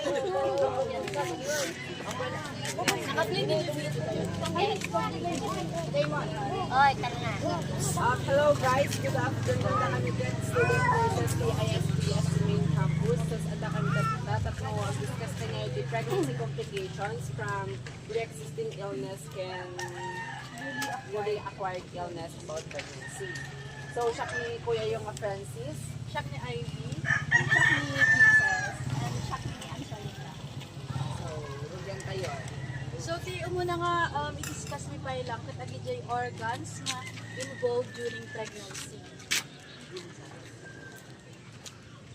Hello guys, good afternoon na kami din student courses sa ISPS main campus. Tapos ada kami tatapno discuss ngayon the pregnancy complications from pre-existing illness can newly acquired illness about pregnancy. So siya ni Kuya yung Francis, Siya ni Ivy, and siya ni Princess, and siya ni Angelica. so rugyan tayo. So, umuna nga i-discuss ni Pai lang kat agijay organs nga involved during pregnancy.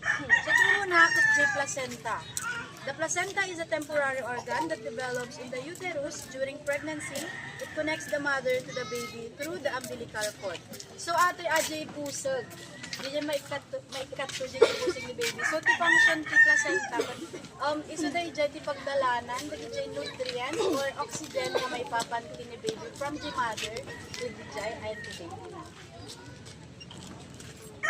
So, muna kat jay placenta. The placenta is a temporary organ that develops in the uterus during pregnancy. It connects the mother to the baby through the umbilical cord. So, ate ajay pusag. Di dyan maikat to dyan yung pusig ni baby. So, ti function ti placenta. Iso da dyan ti pagdalanan, da dyan nutrients or oxygen na may papanti ni baby from the mother to the dyan ay the baby na.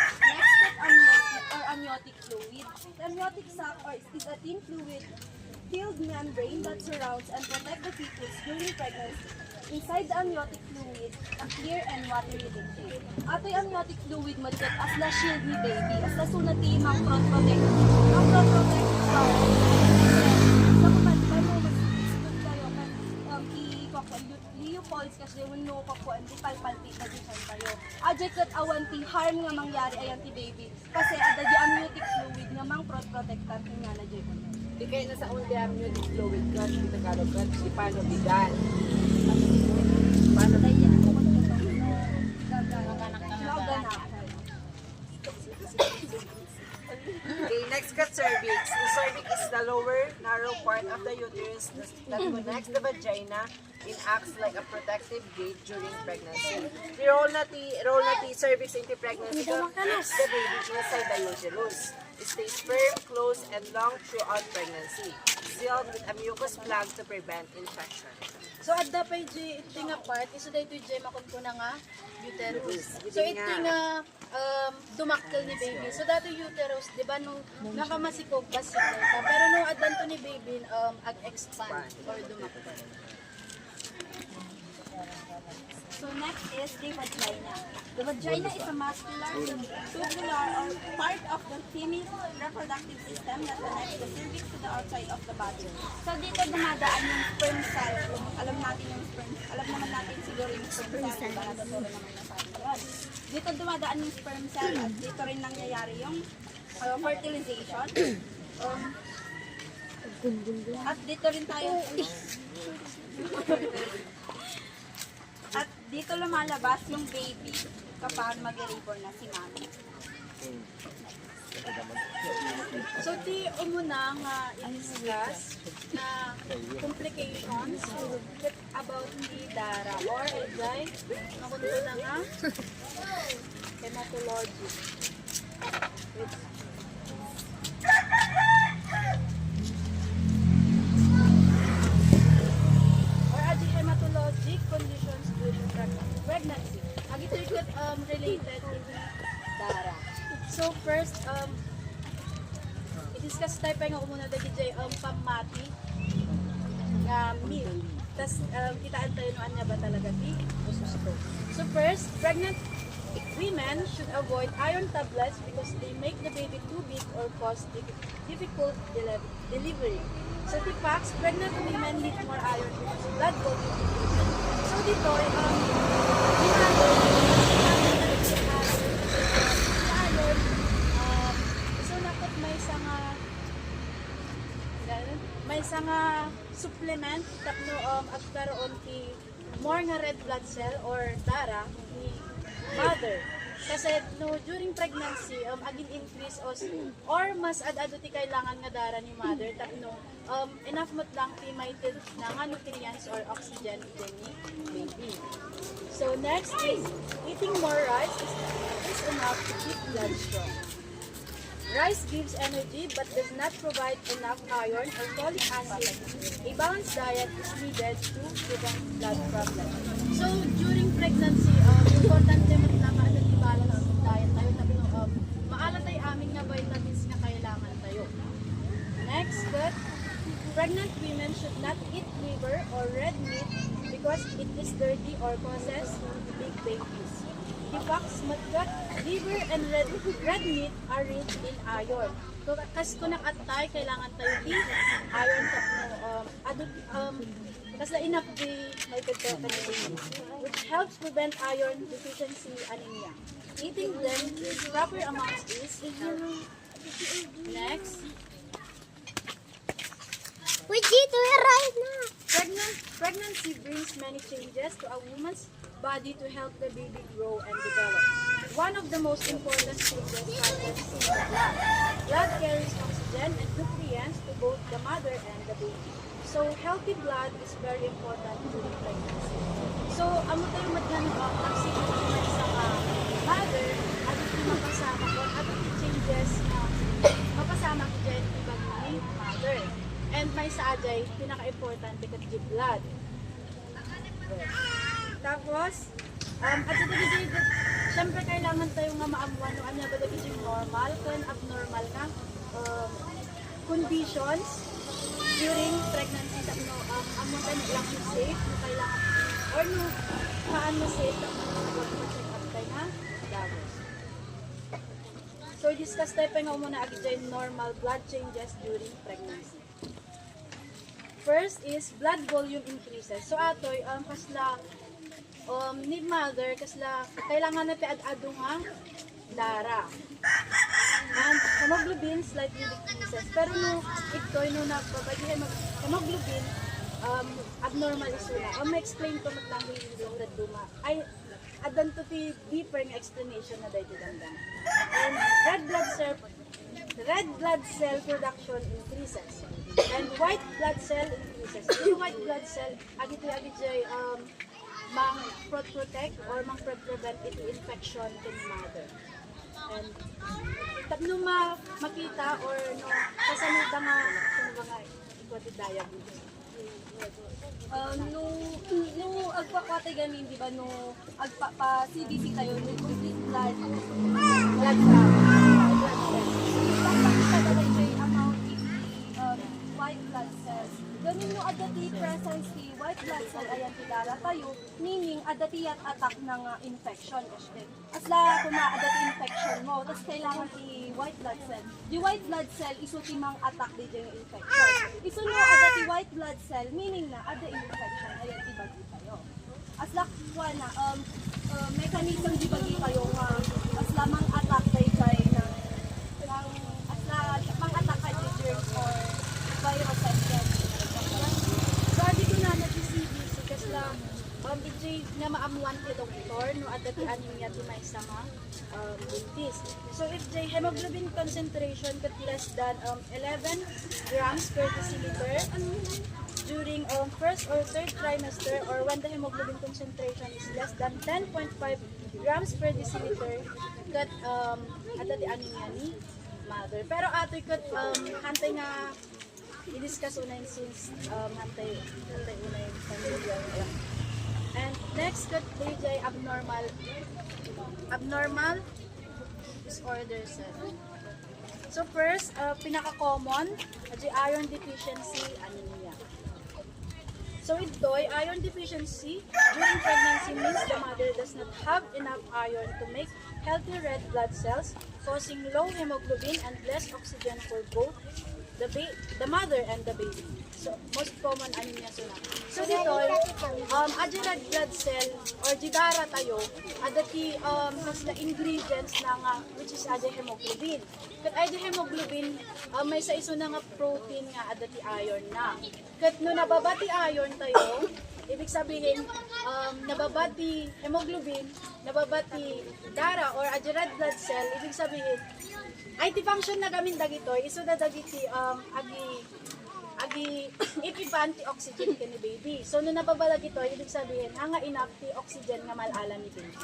Next step, amniotic or amniotic fluid. The amniotic sac is a thin fluid-filled membrane that surrounds and protects the fetus during pregnancy. Inside the amniotic fluid, a clear and watery liquid. Ato'y amniotic fluid malikat as la shield ni baby, as la sunati mang front protect. Ang front protect sa kapatid mo mag-isipon kayo Leopold's kasi when no kakuan di palpalpit na din tayo. Adject at awan ti harm nga mangyari ayan ti baby. Kasi ada di amniotic fluid nga mang front protectant nga na jay ko. Di kayo na sa only amniotic fluid ka, di Tagalog ka, di paano bigan. Paano tayo yan? Okay, next cut cervix. The cervix is the lower, narrow part of the uterus that connects the vagina and acts like a protective gate during pregnancy. The role na ti cervix in the pregnancy keeps the baby inside the uterus. It stays firm, close, and long throughout pregnancy, sealed with a mucus plug to prevent infection. So, adda pa yung iti nga part, iso da ito yung makunkuna nga uterus. So, iti nga dumakkel ni baby. So, dati uterus, di ba, nung nakamasikog, basikog ka. Pero nung addan to ni baby, ag-expand or dumakkel. So next is the vagina. The vagina is a muscular, tubular, or part of the female reproductive system that connects the cervix to the outside of the body. So dito dumadaan yung sperm cell. Alam naman natin siguro yung sperm cell. Diba natuturo naman na sa atin. Dito dumadaan yung sperm cell at dito rin nangyayari yung fertilization. At dito rin tayo at dito lumalabas yung baby kapag mag-reborn na si mami. So, di umuna nga i-discuss na complications about the dara or enjoy makundo na nga hematology. Or adi hematologic conditions during pregnancy. Agi ito yung related with dara. So first, i-discuss tayo pa nga muna dagi jay pamati nga meal. Tapos kitaan tayo noon nga ba talaga di gusto. So first, pregnant women should avoid iron tablets because they make the baby too big or cause difficult delivery. So Tipax, pregnant women need more iron because blood volume increases. So dito, so nakot may sanga supplement tapno agkaroon ti more nga red blood cell or dara ni mother. Kasi no during pregnancy agin increase or mas adado ti kailangan nga dara ni mother tapno enough mat lang ti may na nga nutrients or oxygen din ni baby. So next is eating more rice is enough to keep blood strong. Rice gives energy but does not provide enough iron or folic acid. A balanced diet is needed to prevent blood problems. So during pregnancy, important naman na balance diet tayo na maalat ay aming nga vitamins nga kailangan tayo. Next, good. pregnant women should not eat liver or red meat because it is dirty or causes big babies. The facts matgat liver and red meat are rich in iron. So, kas kung nakatay, kailangan tayo di iron kasi enough di may which helps prevent iron deficiency anemia. Eating them proper amounts is next. We did it right now. Pregnancy brings many changes to a woman's body to help the baby grow and develop. One of the most important changes happens in the blood. Blood carries oxygen and nutrients to both the mother and the baby. So, healthy blood is very important during pregnancy. So, amo tayo maghanap ang significant sa mother at ito mapasama ko at ito changes na mapasama ko dyan ibang ni mother. And may sa ajay, pinaka-importante kat yung blood. Tapos, at ito syempre kailangan tayo nga maamuan no, ano ba yung normal, kung abnormal na conditions during pregnancy. No, amuan tayo lang yung safe, no, kailangan, or no, paano safe na mag-check up tayo na davos. So, discuss tayo pa nga muna agad normal blood changes during pregnancy. First is blood volume increases. So atoy kasla ni mother kasla kailangan natin ad-ado nga dara. And hemoglobin slightly decreases. Pero no itoy no nagbabagihan hemoglobin abnormal iso na. Ang ma-explain ko matlang yung red duma. Ay adan to ti deeper nga explanation na dahil dandan. And red blood cell production increases. And white blood cell increases. Yung white blood cell, agit-agit mang protect or mang prevent ito infection to the mother. And tapno makita or no kasanod nga kung ba nga ikwati diabetes. Nung agpakwate gamin, di ba, nung agpa-CBC tayo, nung complete blood count. Tapos talaga yung amount white blood cells. Gamin nung adati presence si white blood cell ayan tidara tayo, meaning adati at attack ng infection. Asla kung adati infection mo, tapos kailangan si white blood cell. Di white blood cell iso timang attack di yung infection. Iso no adati white blood cell, meaning na ada infection ayan tibagi tayo. Asla kwa na mechanism di bagi tayo nga asla mang attack tayo na asla mang attack kayo germs or viruses yan. Sabi ko na nag-CBC kasi lang iti nga maamuan ti doktor no adati anemia ti may sama dentist. So if the hemoglobin concentration kat less than 11 grams per deciliter during first or third trimester, or when the hemoglobin concentration is less than 10.5 grams per deciliter kat adati anemia ni mother. Pero atoy kat hantay nga i-discuss unay since hantay unay pamilya. And next kat DJ abnormal disorders. So first, pinaka-common, iron deficiency anemia. So ito'y iron deficiency during pregnancy means the mother does not have enough iron to make healthy red blood cells, causing low hemoglobin and less oxygen for both the mother and the baby. So most common anemia na. So dito, adyo red blood cell or jidara tayo, adati mas na ingredients na nga which is adyo hemoglobin. Kat adyo hemoglobin, may sa iso na nga protein nga adati iron na. Kat no nababati iron tayo, ibig sabihin, nababati hemoglobin, nababati dara or adyo red blood cell, ibig sabihin, ay ti function na gamin dagito, iso na dagiti agi ipipan ti oxygen ka ni baby. So no nababalag ito, ibig sabihin, hanga enough ti oxygen nga malala ni baby.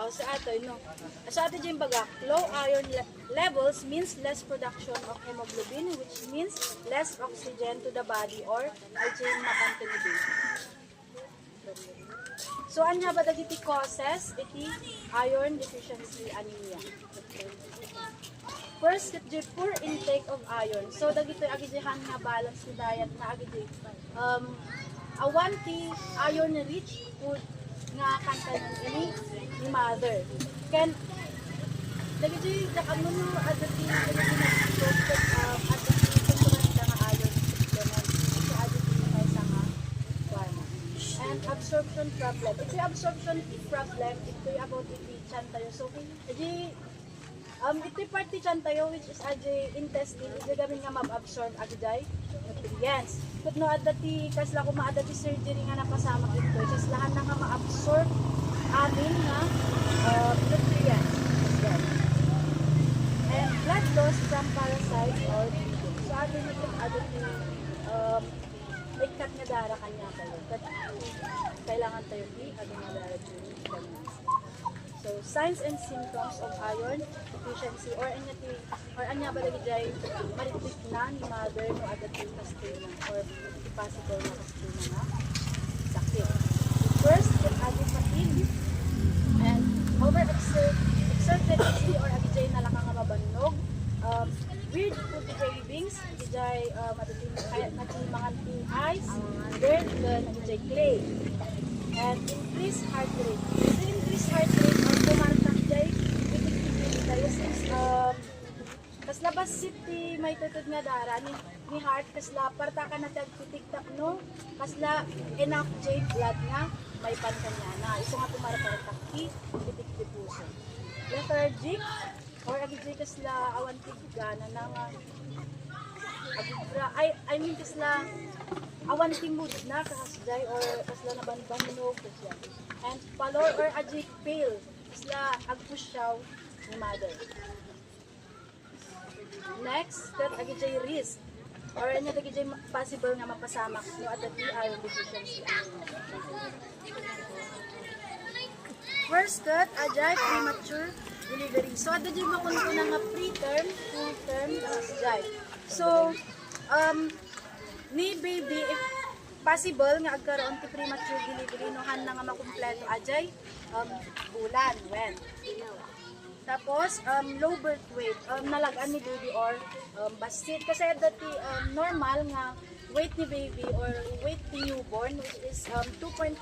Sa ato, no. Sa ato dyan baga, low iron levels means less production of hemoglobin, which means less oxygen to the body or hygiene makante ni baby. So anya ba dagiti causes iti iron deficiency anemia? First, kat jay poor intake of iron. So, dagito agi jay nga balance ni diet na agi jay awan ti iron rich food nga kantanan ni mother. Ken dagi jay dakamun no adati adati nga iron supplement. So, adati may nga pharma. And absorption problem. Ito yung absorption problem, ito yung about chan tayo. So, ito yung party chan tayo, which is intestine, ito gamin nga mab-absorb agday nutrients. Kut no adati, kasla kung maadati surgery nga napasama ito, kaslahan na nga ma-absorb amin nga nutrients. And blood loss from parasites or bleeding. So, atin ito adati, may cut nga dara kanya kayo. Kailangan tayo ano nga dara during pregnancy. So, signs and symptoms of iron deficiency or anya ba lagi jay maritik na ni mother no adati kastina or possible na kastina na sakit. First, yung agi fatigue and exerted or agi jay nalaka nga mabannog. Weird food cravings, ijay madating mga eyes, weird ijay clay, and increased heart rate. So increased heart rate or kumartak jay itig-itig tayo since kasla basit ti may tutod nga dara ni heart kasla parta ka na tagtitik-tak no kasla enough jay blood nga may pankanya na iso nga pumartak ti titik-ti puso. Lethargic or agijay kasla awan tigana na nga I mean kasla awan timud na kasjay or kasla nabanbanog kasya. And pallor or ajik pale kasla agpusyaw ni mother. Next, kat agijay risk or anya agijay possible nga mapasamak no adati iron deficiency. First cut, ajay premature delivery. So, ada dyan makunto na nga preterm, full-term, ajay. So, ni baby, if possible nga agkaroon ti premature delivery, nohan na nga makumpleto ajay, bulan, when. Tapos, low birth weight, nalagaan ni baby or basit. Kasi dati normal nga weight ni baby or weight ni newborn, which is 2.5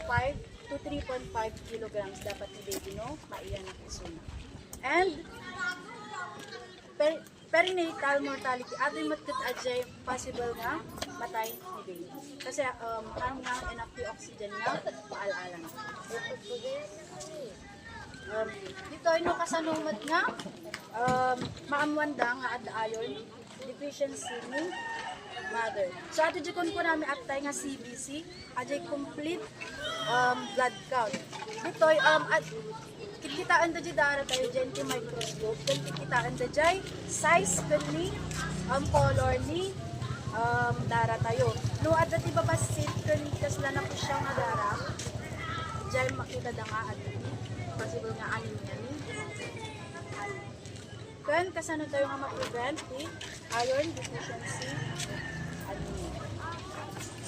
to 3.5 kilograms dapat ni baby, no? Maiyan na kisuna. And perinatal mortality, atin matkat ajay possible nga matay ni baby. Kasi ang nga enough the oxygen nga maalaala na. Dito ino kasanumad nga maamwanda nga ad iron deficiency ni mother. So ato jikon ko namin atay nga CBC, ajay complete blood count. Dito at kikitaan da dara tayo dyan ti microscope, then kikitaan da jay size kani color ni dara tayo. No at dati babasit kani kasla na po siya nga dara, jay makita da nga at possible nga anemia ni. Kan kasano tayo nga ma-prevent ti iron deficiency anemia.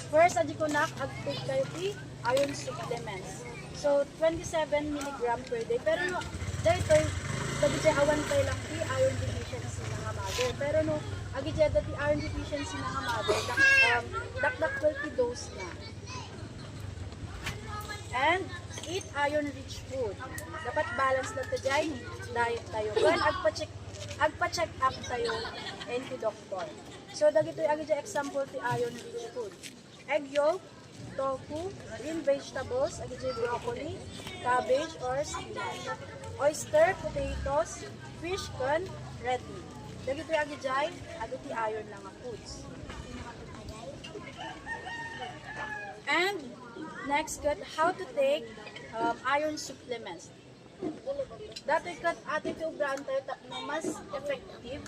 First, adi ko nak ag-take kayo ti iron supplements. So, 27 mg per day. Pero no, dito, dati dyan awan tayo lang ti iron deficiency na nga mother. Pero no, agi dyan dati iron deficiency na nga mother, dakdak 20 dose na. And, eat iron-rich food. Dapat balance lang tayo dyan, diet tayo. When agpa-check up tayo and ti doctor. So, dagito agi dyan example ti iron-rich food. Egg yolk, tofu, green vegetables, agijay broccoli, cabbage or spinach, oyster, potatoes, fish, corn, red meat. Dagito yung agijay, agiti iron lang ang foods. And next, how to take iron supplements. Dati kat ating tiubraan tayo tapno mas effective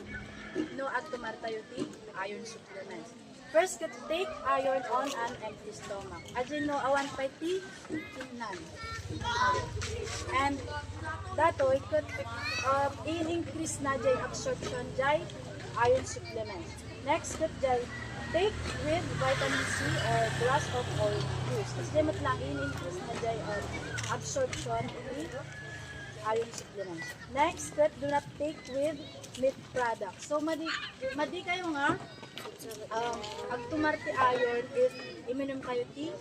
no at tumar tayo ti iron supplements. First, take iron on an empty stomach. Ajin no awan pa ti tingnan. And dato ikot in-increase na jay absorption jay iron supplements. Next, jay take with vitamin C or glass of oil juice. Kasi matlang in-increase na jay absorption ni iron supplements. Next, that do not take with meat products. So, madi kayo nga, ang tumarte iron if iminom kayo ti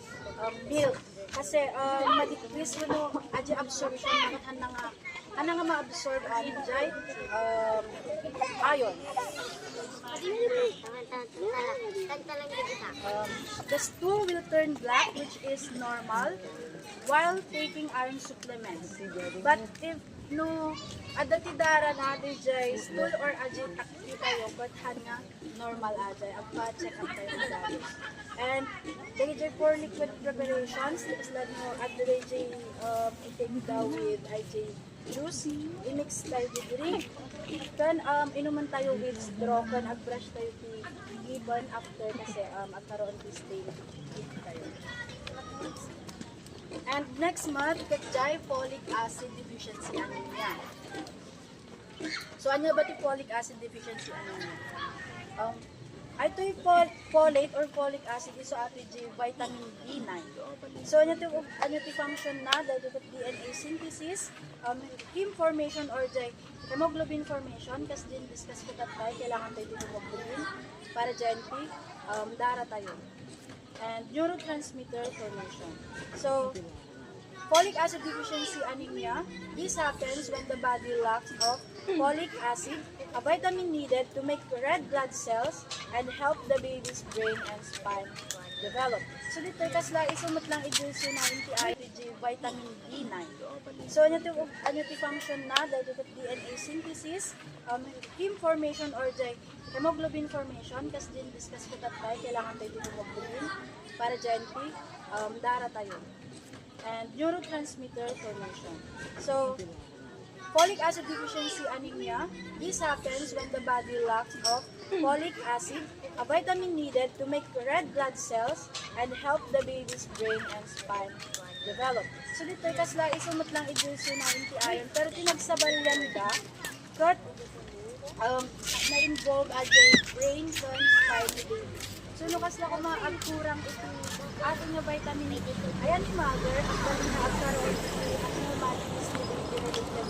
milk. Kasi, madi-decrease mo no, adya absorption, ano nga ma-absorb anin dyan, iron. The stool will turn black, which is normal, while taking iron supplements. But if no, adati dara na DJ stool or adjay takti kayo, but nga normal adjay, agpa-check up tayo na dati. And DJ for liquid preparations, is lang mo at DJ intake daw with IJ juice, i-mix tayo with drink. Then, inuman tayo with straw, kan ag-brush tayo even after kasi agkaroon ti stay tayo. And next month, katjay folic acid deficiency anemia. So, ano ba ti folic acid deficiency anemia? Ito yung folate or folic acid is ato yung vitamin B9. So, ano ti function na dahil ito DNA synthesis, heme formation or hemoglobin formation, kasi din discuss ko tayo, kailangan tayo dito hemoglobin para dyan dara tayo. And neurotransmitter formation. So, folic acid deficiency anemia, this happens when the body lacks of folic acid, a vitamin needed to make red blood cells and help the baby's brain and spine develop. So dito kasla isumot lang i-juice na NTI vitamin B9. So ano ti function na dahil ito DNA synthesis, heme formation or hemoglobin formation, kasi din discuss ko tayo, kailangan tayo dito hemoglobin para dyan dara tayo. And neurotransmitter formation. So, folic acid deficiency anemia, this happens when the body lacks of folic acid, a vitamin needed to make red blood cells and help the baby's brain and spine develop. So dito kasla isumot lang i-juice na anti-iron, pero tinagsabalyan ka, kat na-involve at yung brain and spine ni baby. So lukas na kung maagkurang ito ating nga vitamin ito. Ayan ni mother, at dali na agkaroon ito at nga manifest ni baby na ito.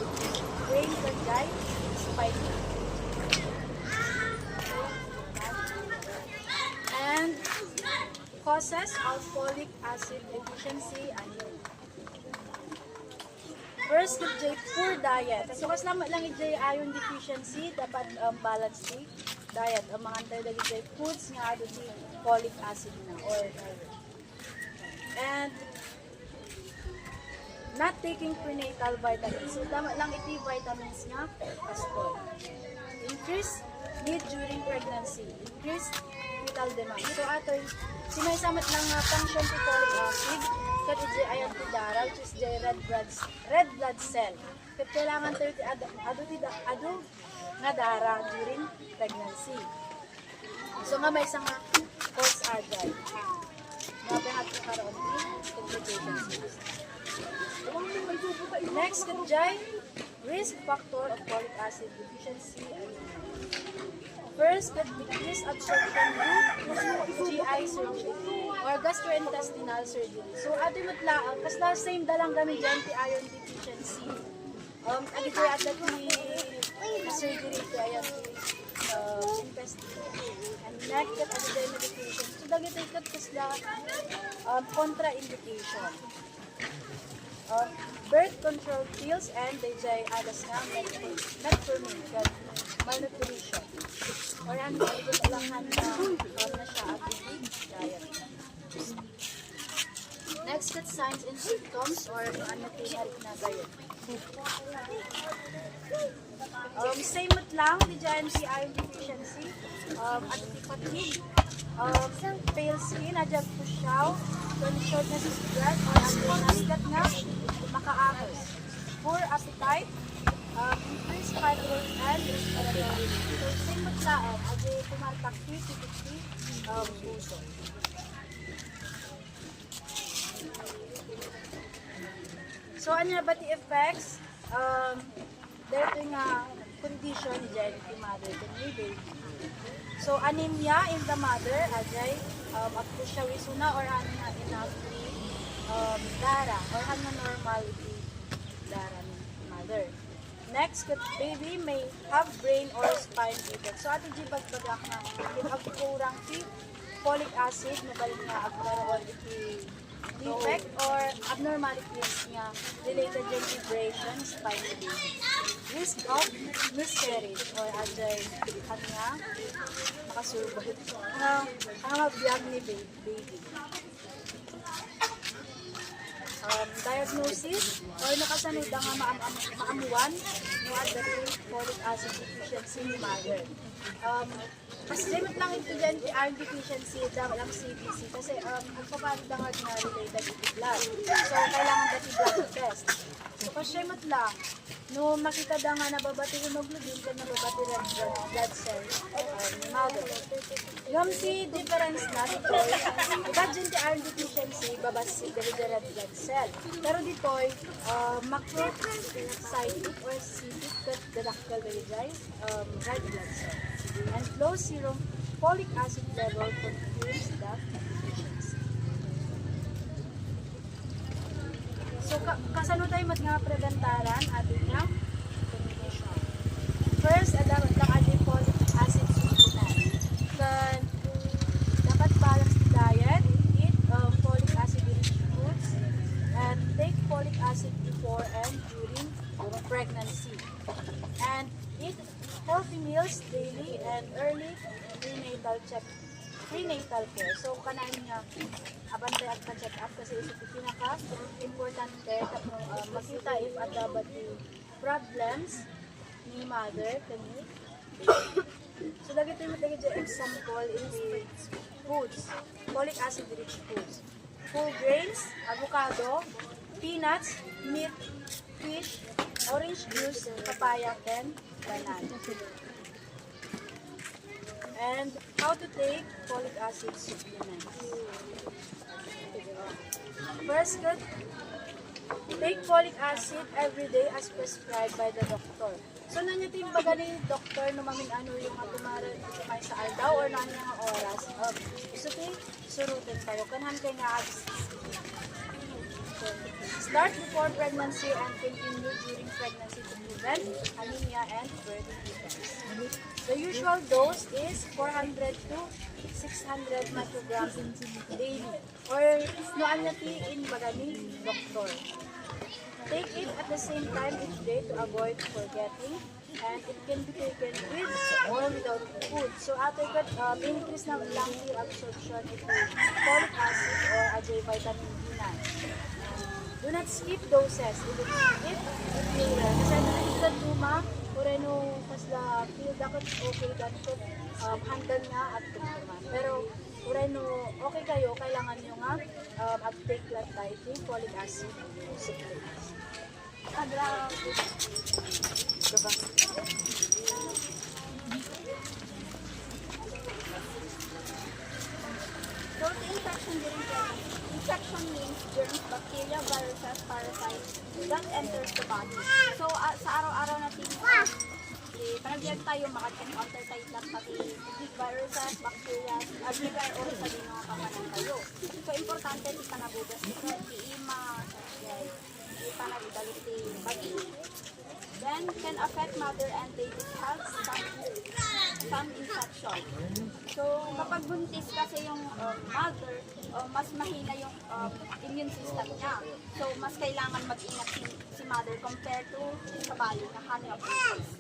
Brain and spine. And causes of folic acid deficiency anemia. First, yung poor diet. So, kas lang yung iron deficiency, dapat balanced diet. Ang mga antay foods nga ado si folic acid na or iron. And not taking prenatal vitamins. So, tama lang iti vitamins nga kaspol. Increase need during pregnancy. Increase fetal demand. So, ato sinaysamat lang function ti folic acid kat iti ayan ti dara, which is red blood cell. Kat kailangan tayo ado nga dara during pregnancy. So nga may isang cause agay. Mabihat na karoon ti complications. Next kat risk factor of folic acid deficiency anemia. First, the decreased absorption due GI surgery or gastrointestinal surgery. So, ato yung matlaang, kasi same dalang kami dyan, ti iron deficiency. Ito yung ato yung surgery, ti iron intestine. And next, ato yung medication. So, dagito yung kasla contraindication. Birth control pills and DJ alas nga metformin, malnutrition. Or ano, ito lang na siya at diet. Next, cut signs and symptoms or ano tinari na diet. Same mo't lang, di dyan si iron deficiency, at fatigue, pale skin, adjust to show, shortness of breath, or nasgat nga, makaahos. Poor appetite, increased fibroid and respiratory. So, same mo't lang, adjay kumartak 50-50 puso. So, ano na ba the effects? Dito nga condition dyan yung mother to baby. So, anemia in the mother, ajay, ako siya wisuna or ano nga enough dara or ano normal dara ni mother. mother. Next, baby may have brain or spine defect. So ato di bagbagak na agkurang ti folic acid mabalin nga agkaroon iti defect or abnormalities nga related din to brain and spine ni baby. Risk of miscarriage or ajay kanya makasurvive ang mabiyag ni baby. Diagnosis or nakasanod nga maamuan no adult folic acid deficiency ni mother. Kasi limit lang ito dyan iron deficiency lang CBC kasi magpapalit lang nga related to blood. So kailangan dati blood test. So kasyemot lang no makita da nga nababati hemoglobin ka nababati red blood cells ni mother. Yung si difference na dito, iba dyan di iron deficiency, babas si red blood cell. Pero dito, macrocytic or cytic that dadakkel red blood cell. And low serum folic acid level confirms the deficiency. So, kasano tayo nga preventaran ating nga condition. First, dapat lang ating folic acid supplement. Then, dapat balance the diet, eat folic acid rich foods, and take folic acid before and during pregnancy. And eat healthy meals daily and early prenatal care. So, kanain nga abantay at check up kasi isa ito pinaka-importante makita if at dapat yung problems ni mother kani. So, lagi tayo matlagay dyan example in the foods, folic acid rich foods. Whole grains, avocado, peanuts, meat, fish, orange juice, papaya, and banana. And how to take folic acid supplements. First, take folic acid every day as prescribed by the doctor. So, nanyatin ba gani doktor no mamin ano yung atumaran may sa aldaw or nanya nga oras? So, surutin tayo. Kanhan kay nga start before pregnancy and continue during pregnancy to prevent anemia and birth defects. The usual dose is 400 to 600 micrograms daily or noan nati in bagani doctor. Take it at the same time each day to avoid forgetting, and it can be taken with or without food. So ato kat increase na lang yung absorption ito folic acid or ajay vitamin B9. Do not skip doses if you kasi ito tuma Ureno kasla feel dapat okay ganito handle nga at tumaman. Pero ureno okay kayo kailangan nyo nga uptake lang tayo yung folic acid supplements. Adra diba? So, the infection during pregnancy. Infection means germs, bacteria, viruses, parasites that enters the body. So, sa araw-araw natin, panagbiag tayo, maka-encounter tayo lang pati viruses, bacteria, agrigar o sa din mga kamanan tayo. So, importante di panabudas ito, di panagdalit di bagi. Then, can affect mother and baby's health, some infection. So, kapag buntis kasi yung mother, mas mahina yung immune system niya. So, mas kailangan mag-ingat si mother compared to sa bali na honey of babies.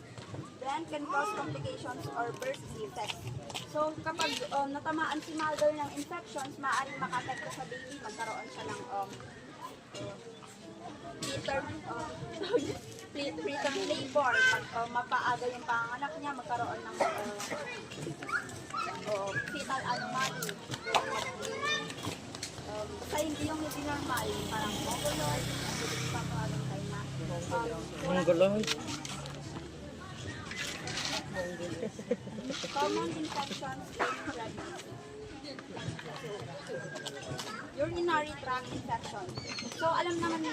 Then, can cause complications or birth defects. So, kapag natamaan si mother ng infections, maaaring maka-apekto sa baby, magkaroon siya ng preterm labor, mapaaga yung panganak niya, magkaroon ng fetal anomaly. Sa hindi yung hindi normal, parang mongoloid, papawagan tayo na. Mongoloid? Common infections in pregnancy. Urinary tract infection. So alam naman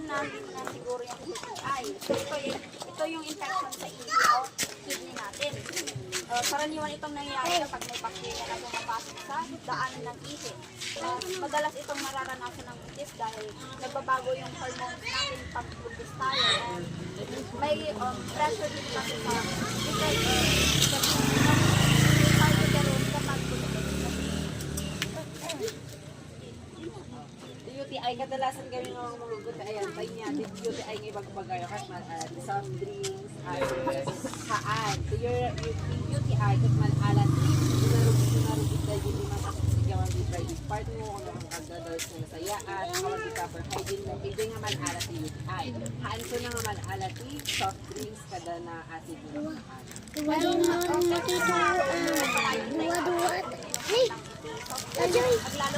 natin na siguro yung UTI. So ito yung infection sa ilong o kidney natin. Karaniwan itong nangyayari kapag may bakterya na pumapasok sa daanan ng ihi. Madalas itong mararanasan ng itis dahil nagbabago yung hormones natin pag buntis tayo. And may pressure din kasi sa UTI, kadalasan kami mga magugot, ayan, tayo niya, UTI ng ibang bagay, soft drinks, haan. So, your UTI, kat malalat, narugit na yun yung mga sigawan di private part mo, kung naman kagdadals na nasayaan, kawag di proper hygiene mo, ito yung malalat yung UTI. Haan ko na nga malalat yung soft drinks, kada na acid mo. Duwa nakita duwa. Hey! Ajoy! Ajoy!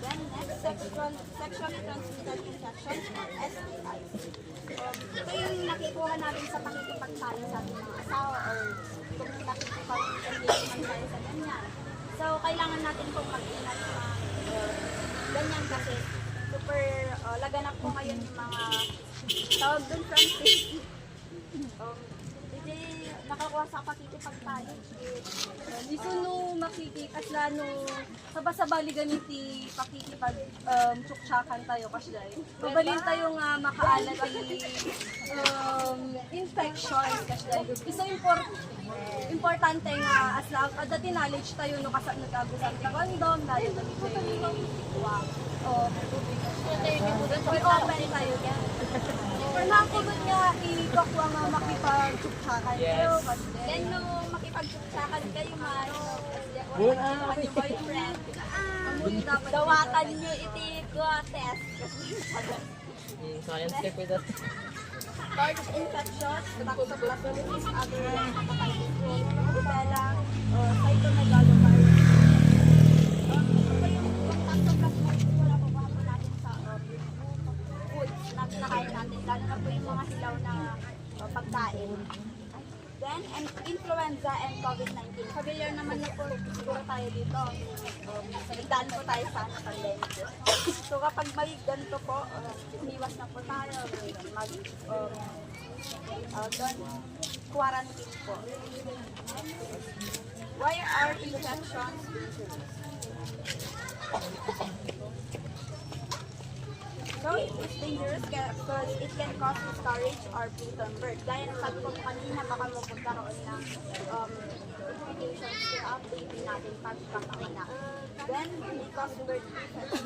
Then next, sexually transmitted infections or STIs. Ito yung nakikuha natin sa pakikipagtalo sa ating mga asawa or kung nakikipag-engage tayo sa ganyan. So, kailangan natin pong mag-ingat sa ganyan kasi super laganap po ngayon yung mga tawag dun, Francis. Hindi nakakuha sa pakikipagtalo. Iso no makikikas na no sabasabali ganiti pakikipag tsuktsakan tayo kasday. Babalin tayo nga makaalat infections kasday. Iso importante nga as lang dati knowledge tayo no kasi nag-abusan ti kondom dahil dami tayo o open tayo yan. For example, nga ikakwa nga makipag-tsuktsakan tayo kasday. Then, no makipag-tsuktsakan kayo man, yung boyfriend, dawatan nyo iti test. Science check with that. Large infections, toxoplasmosis, other hepatitis A, rubella, cytomegalovirus. Ito pa yung toxoplasmosis, wala po ba natin sa foods na kinakain natin, lalo na po yung mga hilaw na pagkain. Then, and influenza and COVID-19. Familiar naman na po siguro tayo dito. Nagdaan po tayo sa pandemic. So, kapag may ganito po, umiwas na po tayo. Quarantine po. Why are infections So, it's dangerous because it can cause miscarriage or preterm birth. Gaya ng sabi ko kanina, baka magkaroon ng complications sa baby natin pagkakaina. Then, because birth defects,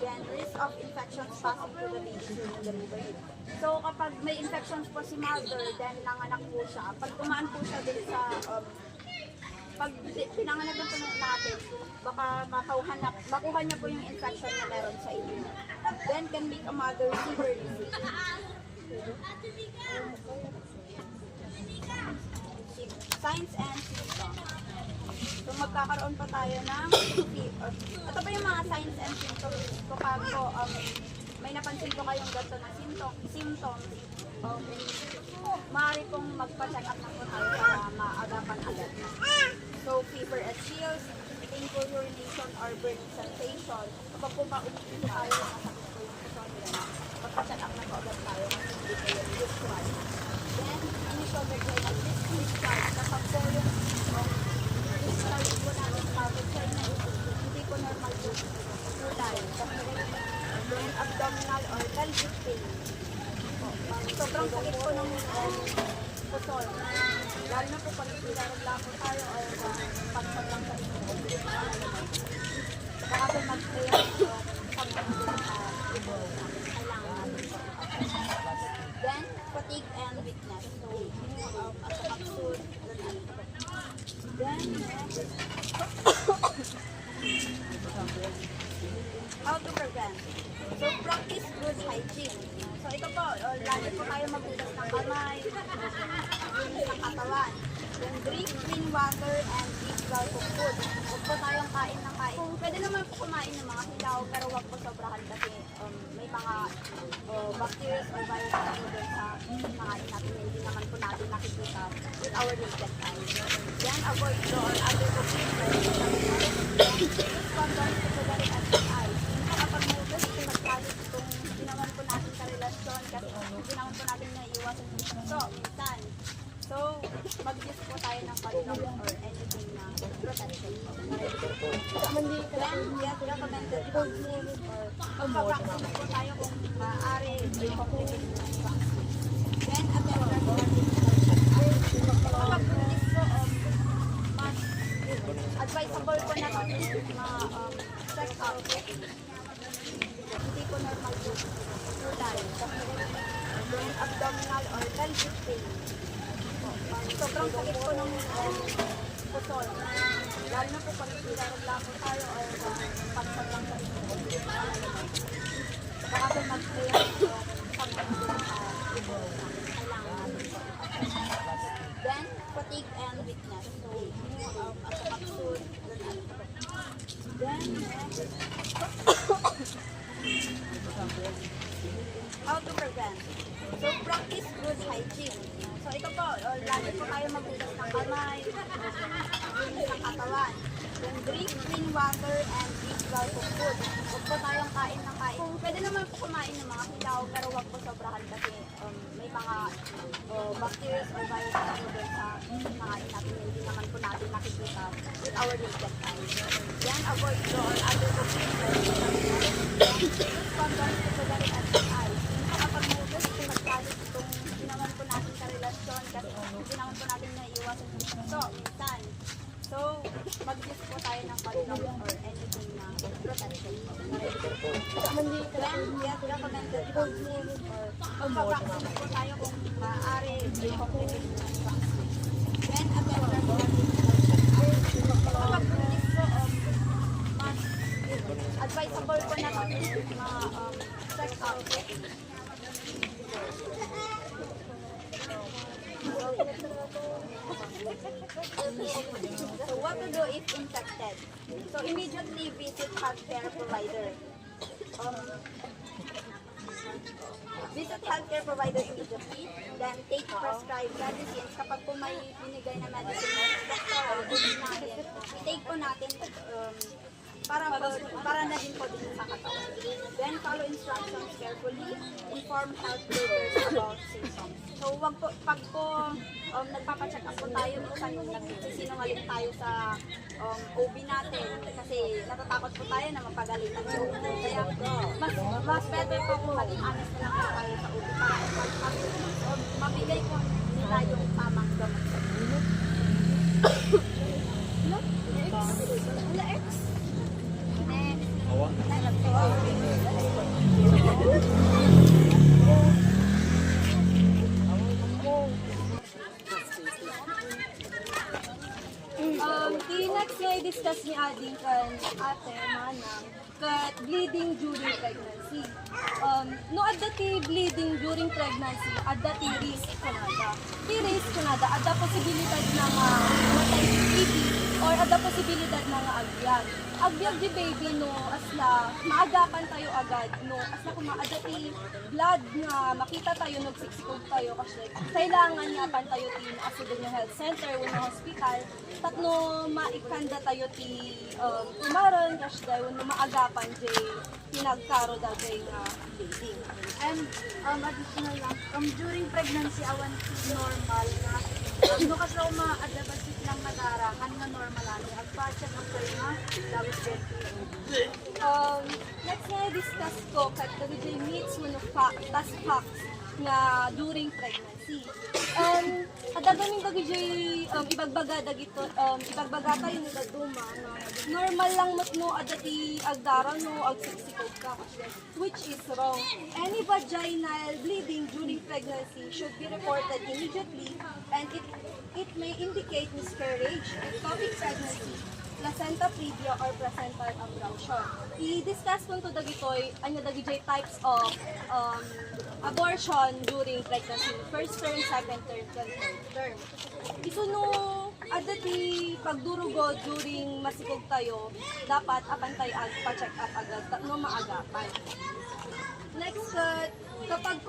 then risk of infections passing to the baby during delivery. So, kapag may infections po si mother, then nanganak po siya. Pag tumaan po siya din sa pag pinanganak na po natin, baka makuha niya po yung infection na meron sa inyo. Then can make a mother severely sick. Signs and symptoms. So magkakaroon pa tayo ng ito pa yung mga signs and symptoms kapag po may napansin po kayong ganito na symptoms, maaari pong magpa-check up na po tayo para maagapan agad. So, fever and chills, painful urination or burning sensation. Kapag po pa-umitin tayo, masakit po yung puson nila, magpa-check up na po agad tayo kasi hindi po yung usual. Then, initial vaginal discharge. Kapag po yung discharge po namin pag-check na ito, hindi po normal po tayo. Then, abdominal or pelvic pain. Sobrang sakit po ng puson. Lalo na po pag naglalako tayo o pagpag lang sa ito. Baka po mag-play Then, fatigue and weakness. So, absurd. Then, how to prevent? So, practice good hygiene. So, ito po, lagi po tayo maghugas ng kamay, linis ng katawan. Then, drink clean water and eat well cooked food. Huwag po tayong kain ng kain. Pwede naman po kumain ng mga hilaw, pero huwag po sobrahan kasi may mga bacteria or virus na po doon sa kakain natin. Hindi naman po natin nakikita with our naked eyes. Then, avoid raw or other cooking. Use condom to prevent STIs. Kapag may gusto, magkalit itong hindi naman po natin naiiwasan yung so, minsan. So, mag-use po tayo ng condom or anything na protection. Then, get recommended vaccine or magpa-vaccine po tayo kung maaari i-complement ng vaccine. Then, attend regular kapag buntis po, mas advisable po na check out. Hindi po normal po. Kulay. Then, abdominal or pelvic pain. Sobrang sakit po ng pusol. Lalo na po pag naglalako tayo or pagsag lang sa ito. Baka po mag-play then, fatigue and weakness. So, as a kapsul, then, how to prevent? So, practice good hygiene. So, ito po, lagi po tayo maghugas ng kamay, linis ng katawan. Then, drink clean water and eat well cooked food. Huwag po tayong kain ng kain. Pwede naman po kumain ng mga hilaw, pero huwag po sobrahan kasi may mga bacteria or viruses po doon sa mga natin. Hindi naman po natin nakikita with our naked eyes. Then, avoid draw or other cooking. Use condom to prevent STI. Kapag mugas, kung magkalit itong hindi naman po natin karelasyon kasi hindi naman po natin naiiwasan yung so, minsan. So, mag-use po tayo ng condom or anything na protection. Then, get recommended vaccine or magpa-vaccine po tayo kung maaari i-complement ng vaccine. Then, attend regular kapag buntis po, mas advisable po na check out. So what to do if infected? So immediately visit healthcare provider. Visit healthcare provider immediately. Then take prescribed medicines. Kapag po may binigay na medicine mo, doctor or goods natin, take po natin para na din po din sa katawan. Then follow instructions carefully. Inform health workers about symptoms. So wag po, pag po nagpapacheck up po tayo, minsan nagsisinungaling tayo sa OB natin kasi natatakot po tayo na mapagalitan sa OB. Kaya mas better po kung maging honest na lang po tayo sa OB para mabigay po nila yung tamang gamot. The next na i-discuss ni Ading kan ate, manang, kat bleeding during pregnancy. No adda ti bleeding during pregnancy, adda ti risk kunada. Ti risk kunada, adda posibilidad na nga matay si baby or adda posibilidad na nga agyan. Agyan di baby no asla maagapan tayo agad no asla kung maadda ti blood nga makita tayo nagsiksikog tayo kasi kailangan niya apan tayo ti asudon yung health center o ng hospital tatno maikanda tayo ti tumaron kasi daw no maagapan di pinagkaro daw nga bleeding. And additional lang, during pregnancy, awan normal na no kasi ma-adabasit lang madara, kan nga normal ani. Agpa-check up kayo nga, lawis Next na discuss ko kat dagiti myths mo no tas facts nga during pregnancy. Adagamin dagiti ibagbaga dagito ibagbaga tayo ni daduma nga normal lang mat no adati agdaran no agsiksikog ka which is wrong. Any vaginal bleeding during pregnancy should be reported immediately and it may indicate miscarriage, ectopic pregnancy, placenta previa or placental abrasion. I-discuss ko to dagitoy anya dagitoy types of abortion during pregnancy. First term, second term, third term. Isuno adati pagdurugo during masikog tayo, dapat apan tayo pa-check up agad no maagapan. Next, kapag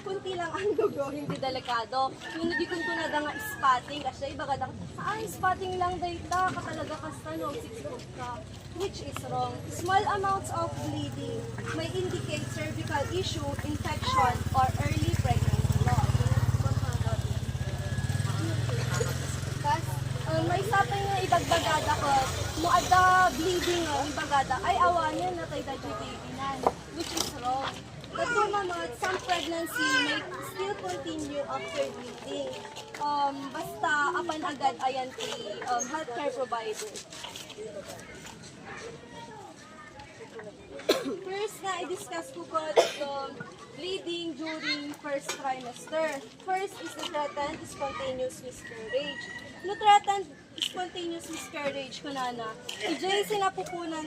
kunti lang ang dugo, hindi delikado. Yung hindi kunto na nga spotting, kasi iba ka spotting lang data, katalaga kasta no, 6 ka, which is wrong. Small amounts of bleeding may indicate cervical issue, infection, or early no ada bleeding ibagada ay awanan na tayo dadyo baby nan, which is wrong. But mamamad, some pregnancy may still continue after bleeding. Basta apan agad ayan ti healthcare provider. First nga, i-discuss ko po bleeding during first trimester. First is the threatened spontaneous miscarriage. No threatened spontaneous miscarriage ko na ijay sinapupunan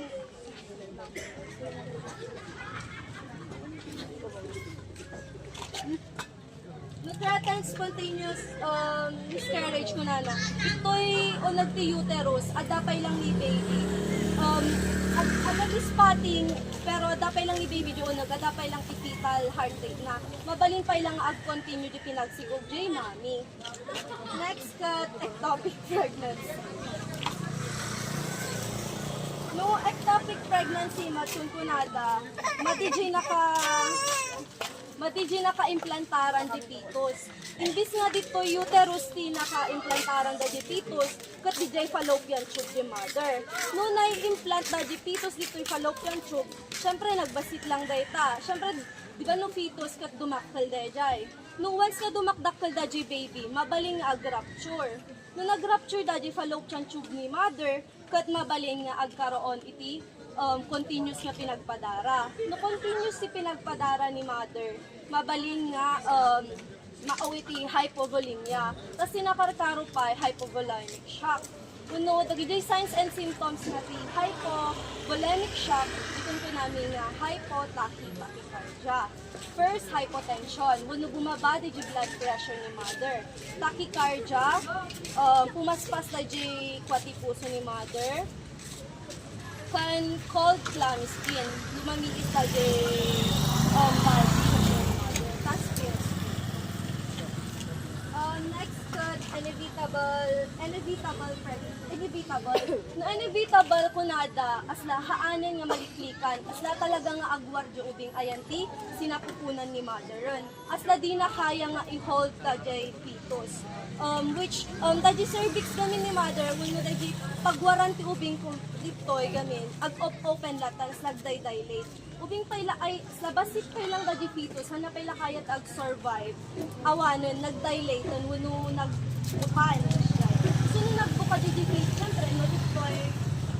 no threatened spontaneous miscarriage ko na ito'y unag ti uterus at dapay lang ni baby. At spotting, pero dapay lang ni baby di unag, at dapay lang ti fetal heart rate na mabalin pa lang ag-continue di pinagsigog jay mami. Next, ectopic pregnancy. No ectopic pregnancy, matsunkunada, matijay naka-implantaran di fetus. Imbis nga dito uterus ti naka-implantaran da di fetus, kat di jay fallopian tube di mother. No na-implant da di fetus dito yung fallopian tube, syempre nagbasit lang da ita. Syempre, di ba no fetus kat dumaktal da jay. No once nga dumakdaktal da di baby, mabaling nga ag-rupture. No nag-rupture da di fallopian tube ni mother, kat mabaling nga agkaroon iti continuous nga pinagpadara. No continuous si pinagpadara ni mother, mabalin nga maawiti hypovolemia. Tapos sinakarkaro pa hypovolemic shock. Kuno, dagijay signs and symptoms nga ti hypovolemic shock, itong namin nga hypotachycardia. First, hypotension. Kuno bumaba di blood pressure ni mother. Tachycardia, pumaspas na di kwati puso ni mother. Kan cold clammy skin, lumamiis na di valve ni mother. Tas next, inevitable kunada asla haanen nga maliklikan asla talaga nga agwardyo ubing ayanti sinapupunan ni mother asla di na kaya nga i-hold ta jay fetus which taji cervix gamin ni mother when mo taji pagwaranti ubing kung diptoy gamin open latan nagday-dilate ubing payla ay labasit pay lang taji fetus hana payla kayat ag survive awanen nagdilate when nagbukan siya. So, nung nagbuka di fetus, syempre, no diptoy,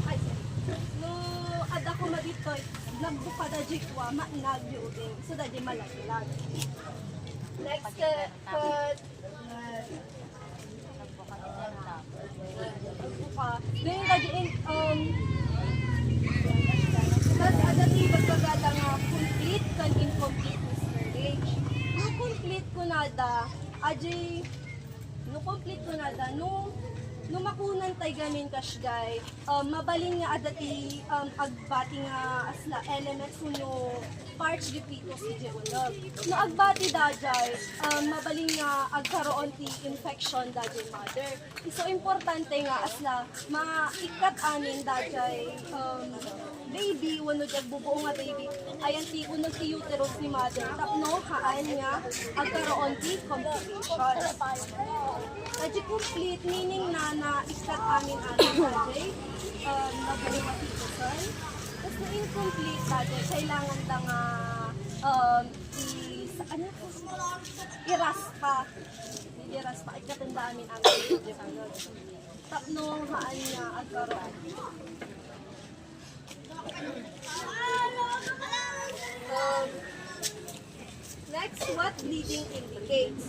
ay, no, ada ko madiptoy, nagbuka da jikwa, maanag di ubing, so da di malaglag. Next, nagbuka, ngayon da di, mas ada di bagbagada nga complete kan incomplete miscarriage. Nung complete ko nada, ajay, no complete ko nada, no makunan tay gamin kasday, mabalin nga adati agbati nga asla elements no parts di fetus di unag. No agbati dajay, mabalin nga agkaroon ti infection dajay mother. So importante nga asla maikat anin dajay baby wano jag bubuo nga baby ayan ti unag ti uterus ni mother tapno haan nga agkaroon ti complications. Dajay complete meaning na istat amin dajay magaling matitusan. Tapos na incomplete dajay kailangan da nga iraspa ikatanda amin tapno haan nga agkaroon. Next, what bleeding indicates?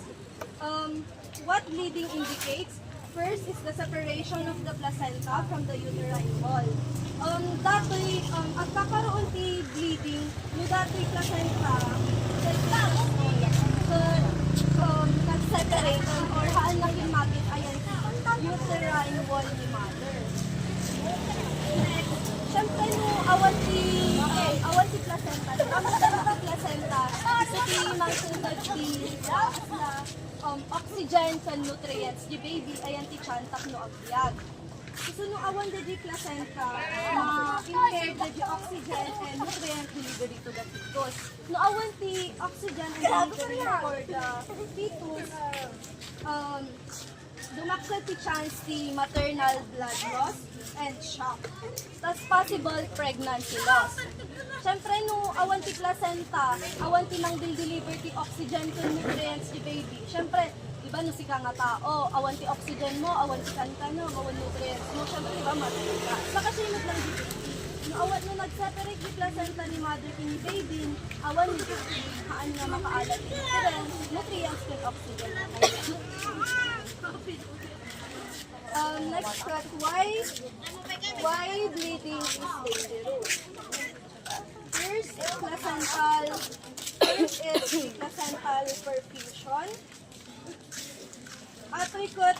What bleeding indicates? First is the separation of the placenta from the uterine wall. Dato'y, at kakaroon ti bleeding, no dato'y placenta, nag-separate or haan lang yung mapit ayan uterine wall ni mother. Next, syempre no, awan si placenta. Awan sa placenta, isa ti mangsunod ti oxygen sa nutrients di baby, ayan ti chantak no agbiag. So no awan di placenta, impaired di oxygen and nutrient delivery to the fetus. No awan ti oxygen and delivery for the fetus, dumaksad ti chance ti maternal blood loss and shock. Tas possible pregnancy loss. Siyempre, no, awan ti placenta, awan ti nang deliver ti oxygen to nutrients ti baby. Siyempre, di ba, no, si ka nga tao, awan ti oxygen mo, awan ti kanta no, awan nutrients mo. Siyempre, di ba, matay ka. Saka sinod lang di baby. No, awan no nag-separate ti placenta ni mother kini baby, awan ni baby, haan nga makaalat ti nutrients and oxygen. Next question, why bleeding is dangerous? First is placental perfusion. Ato ikot,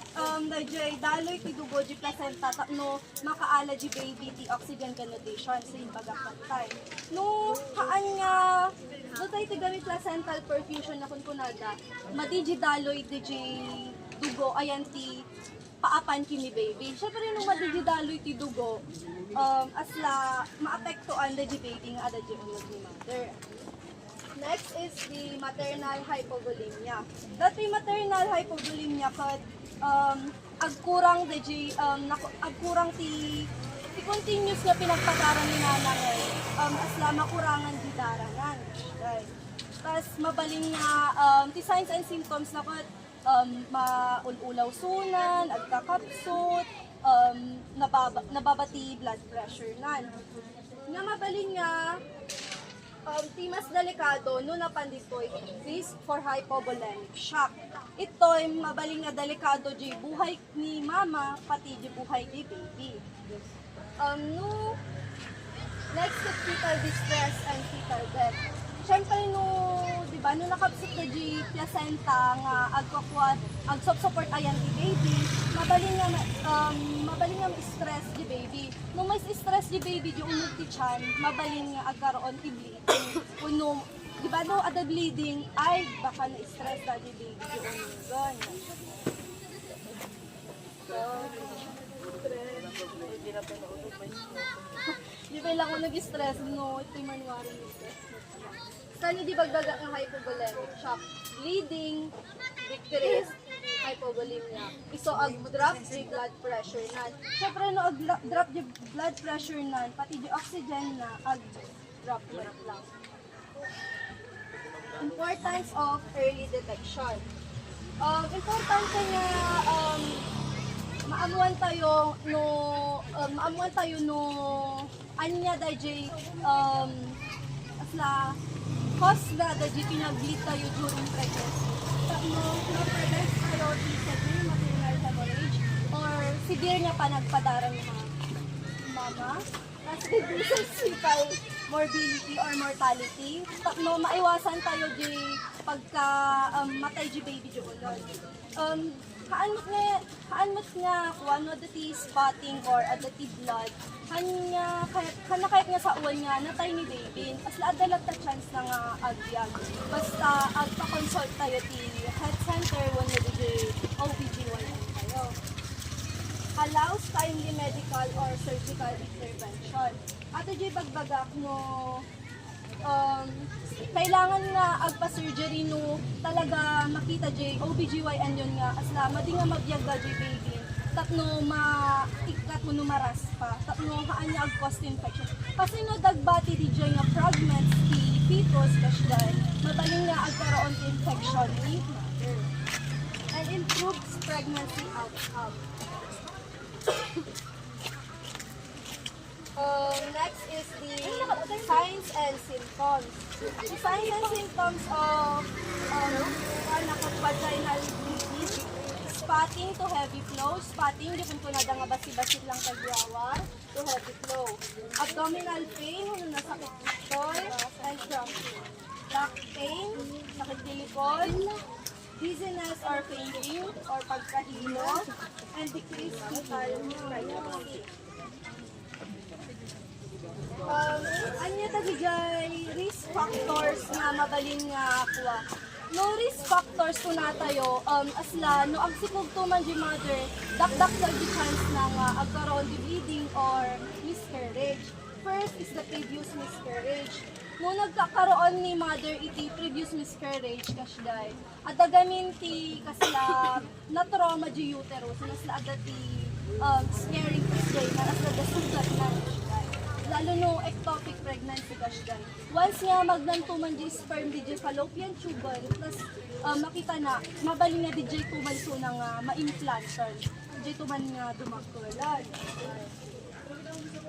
dajay daloy ti dugo di placenta tapno makaala di baby ti oxygen connotation sa impagapantay. No, haan nga, no tayo ti gamit placental perfusion na kunkunada, madiji daloy di dugo, ayan ti paapan kini baby. Syempre nung madididaloy ti dugo, asla maapektuan da di baby nga ada di unod ni mother. Next is the maternal hypovolemia. Dati maternal hypovolemia kat agkurang da di agkurang ti continuous nga pinagpataran ni nanay asla makurangan di darangan. Right. Tas mabaling nga ti signs and symptoms na kat maululaw sunan, agkakapsot, nababati blood pressure nan. Nga mabaling nga, ti mas delikado no napanditoy risk for hypovolemic shock. Ito'y mabaling nga delikado di buhay ni mama, pati di buhay ni baby. No, next is fetal distress and fetal death. Siyempre no, di ba, no nakapsot na di placenta nga agsupport ayan di baby, mabaling nga stress di baby. No may stress di baby di unod ti tiyan, mabaling nga agkaroon ti bleeding. Uno, di ba no ada bleeding ay baka na stress da di baby di unod. Di ba lang ako nag-stress no, ito'y manuwari ni stress. Saan di bagdaga ng hypovolemic shock? Bleeding, decrease, hypovolemia. Iso ag-drop di blood pressure nan. Siyempre no ag-drop di blood pressure nan, pati di oxygen na ag-drop lang. Importance of early detection. Importante nga maamuan tayo no anya dayjay asla cause na dayjay pinag-bleed tayo during pregnancy. No-prevent tayo di severe maternal hemorrhage or severe nga panagpadaran ng mga mama. Tapos reduces fetal morbidity or mortality. No, maiwasan tayo di pagka matay di baby di ulod. Haanmot nga kung ano dati spotting or dati blood, kahit nga sa uwan nga natay ni baby, asla adalat ta chance na nga agbyag. Basta agpa-consult tayo ti health center when nagdi OBGYN tayo. Allows timely medical or surgical intervention. Ato di bagbagak no kailangan nga agpa-surgery no talaga makita jay OBGYN yun nga asla madi nga mabiyag da jay baby tapno maikat mo no maras pa tapno haan nga ag-cause infection kasi no dagbati di jay nga fragments ti fetus kasdan mabaling nga agkaroon ti infection ni mother and improves pregnancy outcome. Next is the signs and symptoms. The signs and symptoms of vaginal bleeding, spotting to heavy flow. Spotting, di punto na nga basi-basit lang kagyawa to heavy flow. Abdominal pain, nasakit dito, and cramping. Back pain, sakit likod, dizziness or fainting, or pagkahilo, and decreased fetal pregnancy. Anya tagigay risk factors nga mabalin nga kuha. No risk factors ko na tayo asla no ang sikugtuman di mother dakdak sa di chance na nga agkaroon di bleeding or miscarriage. First is the previous miscarriage. Nung nagkakaroon ni mother iti previous miscarriage kasday. At dagamin ti kasla na trauma di uterus nasla ada ti scaring kasday na nasla da sugat na kasday. Lalo no ectopic pregnancy kasday. Once nga magnantuman di sperm di fallopian tubal plus makita na mabali nga di tuman so nang ma-implantan. Di tuman nga dumaktulan.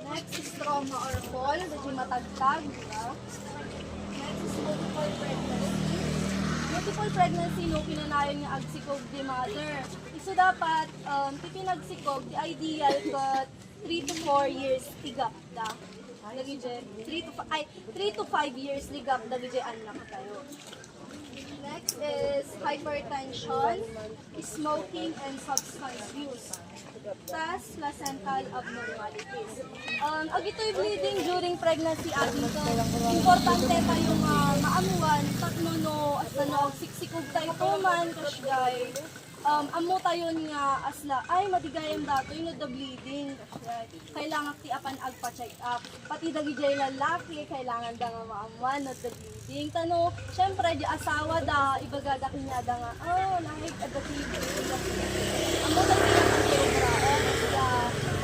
Next is trauma or fall, di matagtag, diba? Next is multiple pregnancy. Multiple pregnancy, no, pinanayon nga agsikog di mother. So dapat, pipinagsikog, the ideal kat 3 to 4 years tigap da. Lagi dyan, 3 to 5 years ligap, lagi dyan anak tayo. Next is hypertension, smoking, and substance use. Tas placental abnormalities. Ag ito'y bleeding during pregnancy dito. Importante tayong maamuan, tatno no, hasta no, siksikog tayo tuman, kasgay. Amo tayo nga asla, ay matigayam dato yung the bleeding, kasgay. Kailangan ti apan agpa-check up. Pati dagi jay lalaki, kailangan da nga maamuan not the bleeding. Tano, syempre di asawa da, ibagada kinya da nga, nahig at the bleeding. Amo tayo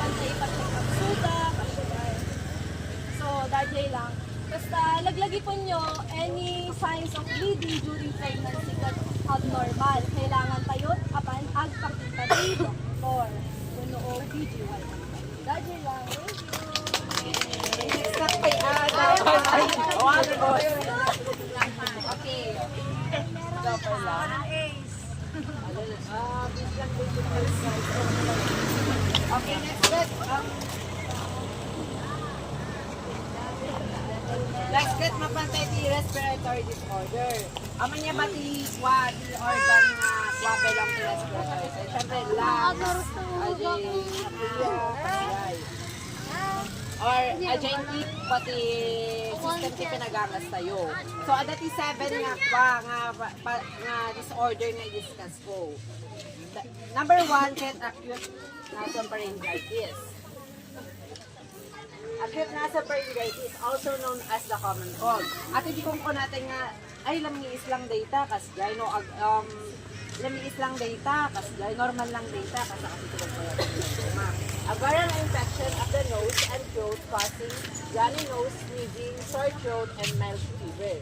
pantay pa-check up suda, kasgay. So, dadjay lang. Basta laglagi po nyo any signs of bleeding during pregnancy that abnormal. Kailangan tayo apan agpakita di doktor. Kuno o BGY. Dadjay lang. Next up kay Ada. Okay. Ikaw pala. Okay, next set. Next set, mapantay ti respiratory disorder. Aman niya ba ti organ nga belong ti respiratory? Siyempre, lungs, or agentic pati system ti pinagangas tayo. So, ada ti 7 nga disorder nga i-discuss ko. Number 1, get acute nasopharyngitis. Acute nasopharyngitis, also known as the common cold. At hindi kong natin nga, ay lamiis lang data, kasgay, no, lamiis lang data, kasgay, normal lang data, kasi ito ko a viral infection of the nose and throat causing runny nose, sneezing, sore throat, and mild fever.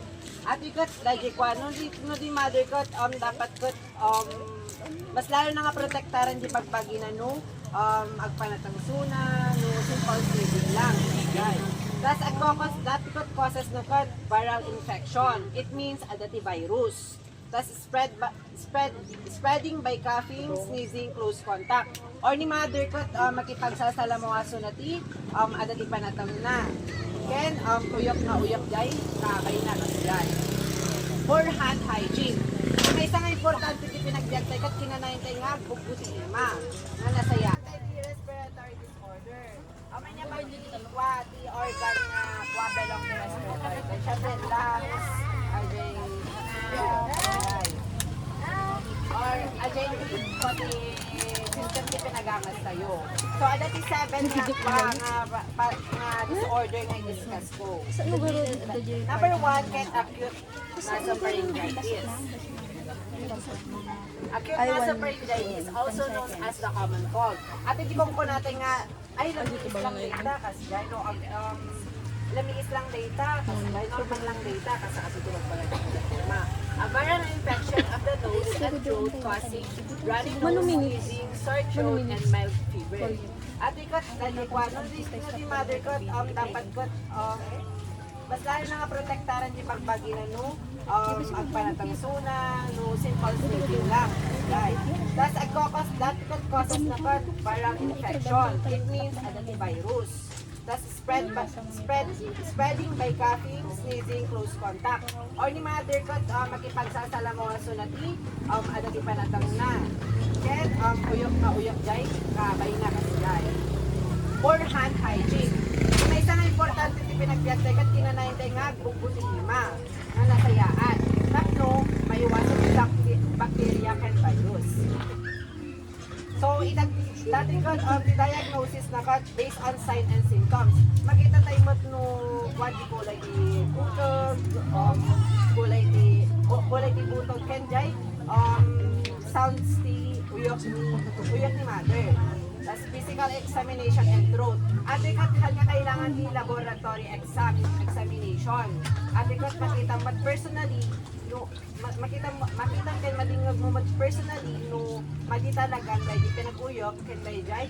At ikot, lagi ko, no di mother ko, dapat ko, mas lalo na nga protektaran di pagbagina no, agpanatang suna, no, simple sneezing lang. Right. That's a that causes no viral infection. It means adati virus. Thus spreading by coughing, sneezing, close contact. Or ni mother ko makipagsasala mo aso nati adati panatang na. Ken uyok na uyok jay kakay na kasgay. For hand hygiene. May isang importante ti pinagdiagtay kat kinanayin tayo nga bugbuti ima nga nasaya. Respiratory disorder. Amay niya ba ti organ nga belong ti respiratory? Siyempre lungs, or agentic pati system ti pinagangas tayo. So adati 7 nga disorder nga i-discuss ko. Number 1, get acute nasopharyngitis. Acute nasopharyngitis, also known as the common cold. At hindi kong natin nga, ay lamiis lang data, kasi no, lamiis lang data, kasi normal lang data, kasi tulad pala ng tema. A viral infection of the nose and throat causing runny nose, sneezing, sore throat, and mild fever. At ikot, dali ko, no di mother ko, dapat ko, mas lalo na nga protektaran di pagbagi na no, agpanatang suna, no, simple sneezing lang. Right. That's that causes na viral infection. It means adati virus. Thus spreading by coughing, sneezing, close contact. Or ni mother ko makipagsasala mo aso nati adati panatang na. Ken uyok na uyok jay kabay na kasgay. For hand hygiene. May isang importante ti pinagbiagtay kat kinanayin tayo nga bugbuti lima nga nasayaan. Tatlo, maiwasan yung bacteria and virus. So, dati ko, the diagnosis na ka based on sign and symptoms. Makita tayo mo no, what di kulay di butog, kulay di butog kenjay, sounds di uyok ni mother. Tapos physical examination and throat. At ikat kailangan di laboratory examination. At ikat makita mo personally, no, makita kayo malingag mo personally no magitalagan kay di pinag-uyok kay jay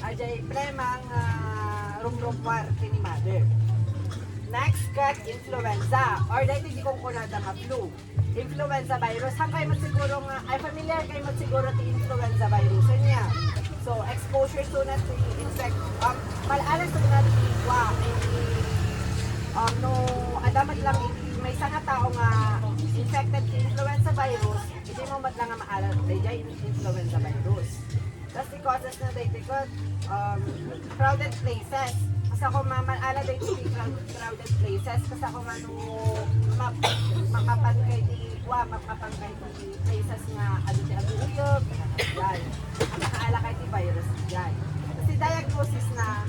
ajay premang rumrumwar kini mother. Next cut influenza or dahil di kong kunada nga flu. Influenza virus. Hang kayo magsiguro nga, ay familiar kayo magsiguro ti influenza virus niya. So, exposure to na to insect. Malaala sa na no, adamat lang may isa nga tao nga infected sa influenza virus, hindi mo mat lang nga maalat dahil influenza virus. Tapos the causes na dahil crowded places. Kasi ako mamaalala dahil crowded places. Kasi ako makapan kay di places nga ano di aguyog, yan. Ang nakaala kay di virus yan. Kasi diagnosis na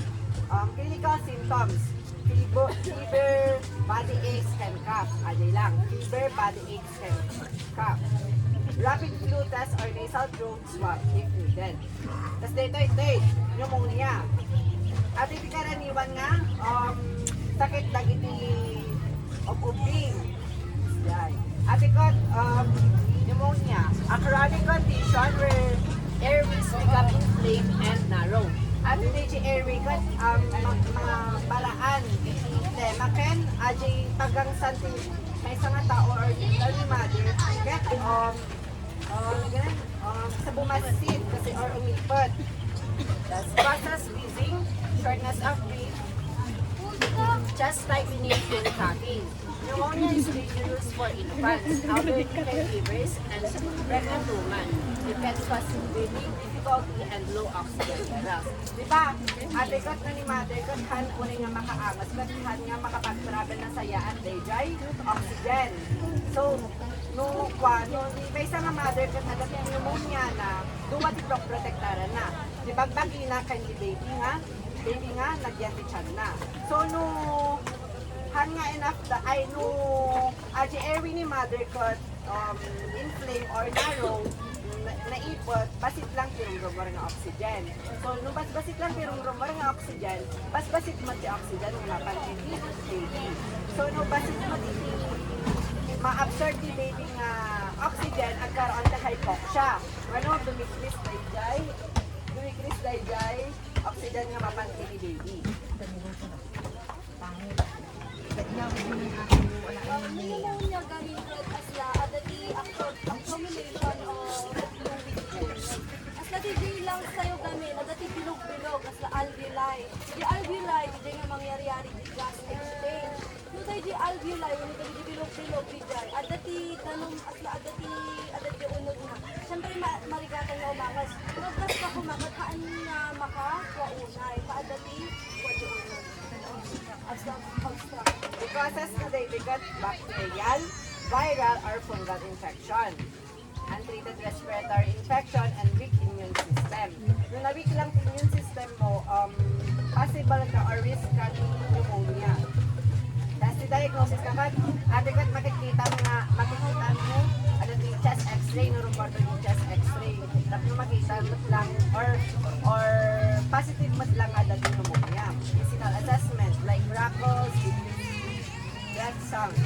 clinical symptoms. Fever, body aches, and cough. Ajay lang. Fever, body aches, and cough. Rapid flu test or nasal throat swab if needed. Tapos dito, pneumonia. At iti karaniwan nga, sakit dagiti of ubing. Yan. At ikot, pneumonia. A chronic condition where airways become inflamed and narrow. At hindi airway kat, mga balaan, temaken, ajay tagang santi, may isang tao or ni mother, get, sa bumasid kasi or umipot. That's process wheezing, shortness of breath, chest tightening and coughing. Pneumonia is dangerous for infants, elderly caregivers, and pregnant women. It can cause breathing difficulty and low oxygen levels. Diba? Ate kat na ni mother, kathan ko nga makaangas, kathan nga makapag-travel na sayaan, dayjay, oxygen. So, may isang nga mother kat na dati pneumonia na, duwa di protektaran na. Di bagbagi na kay baby nga, nagyan di tiyan na. So, han nga enough aji airway ni mother kat inflame or narrow, naipot, basit lang tirong-rumor nga oxygen. So, nung basit lang tirong-rumor nga oxygen, basit mo ti oxygen ng mapaniti baby. So, nung basit mo ti ma-absorb ti baby nga oxygen, agkaroon na hypoxia. Ano, dumikris dayjay, oxygen nga mapaniti baby. Pneumonia gamitin as adati accumulation of fluid. As dati lang sa'yo gamin, adati bilog-bilog as alveoli. Di alveoli, di nga mangyari-yari di gas exchange. No tayo di alveoli, wala tayo di bilog-bilog di jay. Adati tanong as adati unod na. Siyempre marigatan nga umangas. Nagkas ka kumagat, haan nga makawaunay. Paadati, wadyo unod. As the construct. The process today we got bacterial, viral, or fungal infection, untreated respiratory infection, and weak immune system. Nung na-weak lang immune system mo, possible ka or risk ka ng pneumonia. Tapos the diagnosis ka kat, adequate makikita mo, ano yung chest x-ray, nurumbar yung chest x-ray. Tapos makita mo lang, or positive mo lang ada yung pneumonia. Physical assessment, like Rackles, blood sounds,